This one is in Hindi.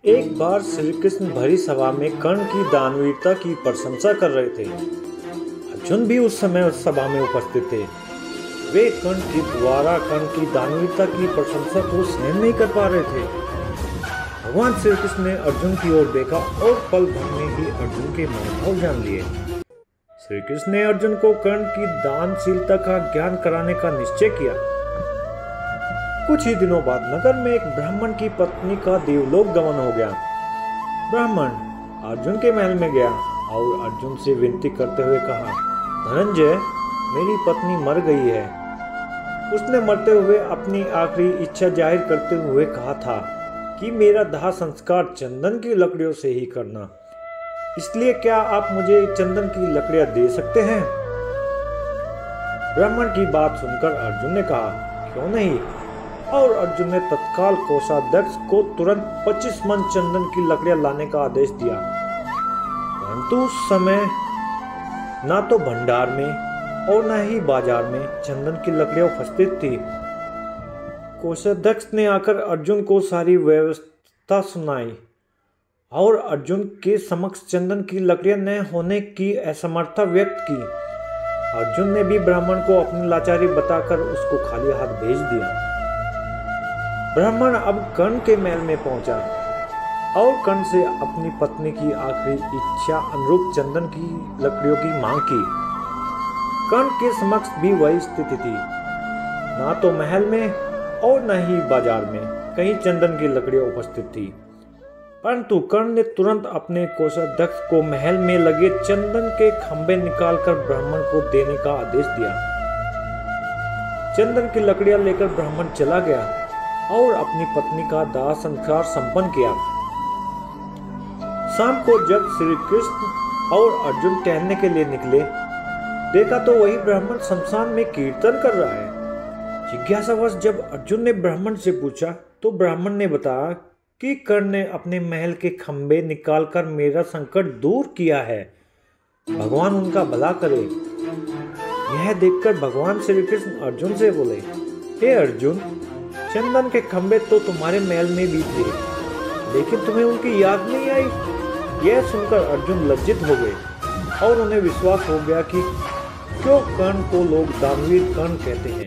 एक बार श्री कृष्ण भरी सभा में कर्ण की दानवीरता की प्रशंसा कर रहे थे। अर्जुन भी उस समय उस सभा में उपस्थित थे। वे कर्ण के द्वारा कर्ण की दानवीरता की प्रशंसा को सहन नहीं कर पा रहे थे। भगवान श्री कृष्ण ने अर्जुन की ओर देखा और पल भर में ही अर्जुन के मनोभाव जान लिए। श्री कृष्ण ने अर्जुन को कर्ण की दानशीलता का ज्ञान कराने का निश्चय किया। कुछ ही दिनों बाद नगर में एक ब्राह्मण की पत्नी का देवलोक गमन हो गया। ब्राह्मण अर्जुन के महल में गया और अर्जुन से विनती करते हुए कहा, धनंजय, मेरी पत्नी मर गई है। उसने मरते हुए अपनी आखिरी इच्छा जाहिर करते हुए कहा था कि मेरा दाह संस्कार चंदन की लकड़ियों से ही करना, इसलिए क्या आप मुझे चंदन की लकड़ियां दे सकते हैं? ब्राह्मण की बात सुनकर अर्जुन ने कहा, क्यों नहीं? और अर्जुन ने तत्काल कोषाध्यक्ष को तुरंत 25 मन चंदन की लकड़ियां लाने का आदेश दिया। परंतु उस समय ना तो भंडार में और न ही बाजार में चंदन की लकड़ियां उपस्थित थी। कोषाध्यक्ष ने आकर अर्जुन को सारी व्यवस्था सुनाई और अर्जुन के समक्ष चंदन की लकड़ियां न होने की असमर्थता व्यक्त की। अर्जुन ने भी ब्राह्मण को अपनी लाचारी बताकर उसको खाली हाथ भेज दिया। ब्राह्मण अब कर्ण के महल में पहुंचा और कर्ण से अपनी पत्नी की आखिरी इच्छा अनुरूप चंदन की लकड़ियों की मांग की। कर्ण के समक्ष भी वही स्थिति थी, ना तो महल में और न ही बाजार में कहीं चंदन की लकड़ियां उपस्थित थी। परंतु कर्ण ने तुरंत अपने कोषाध्यक्ष को महल में लगे चंदन के खंभे निकालकर ब्राह्मण को देने का आदेश दिया। चंदन की लकड़ियां लेकर ब्राह्मण चला गया और अपनी पत्नी का दाह संस्कार संपन्न किया। शाम को जब श्री कृष्ण और अर्जुन टहलने के लिए निकले, देखा तो वही ब्राह्मण शमशान में कीर्तन कर रहा है। जिज्ञासावश जब अर्जुन ने ब्राह्मण से पूछा तो ब्राह्मण ने बताया कि कर्ण ने अपने महल के खंभे निकालकर मेरा संकट दूर किया है। भगवान उनका भला करे। यह देखकर भगवान श्री कृष्ण अर्जुन से बोले, हे अर्जुन, चंदन के खंभे तो तुम्हारे महल में भी थे, लेकिन तुम्हें उनकी याद नहीं आई। यह सुनकर अर्जुन लज्जित हो गए और उन्हें विश्वास हो गया कि क्यों कर्ण को लोग दानवीर कर्ण कहते हैं।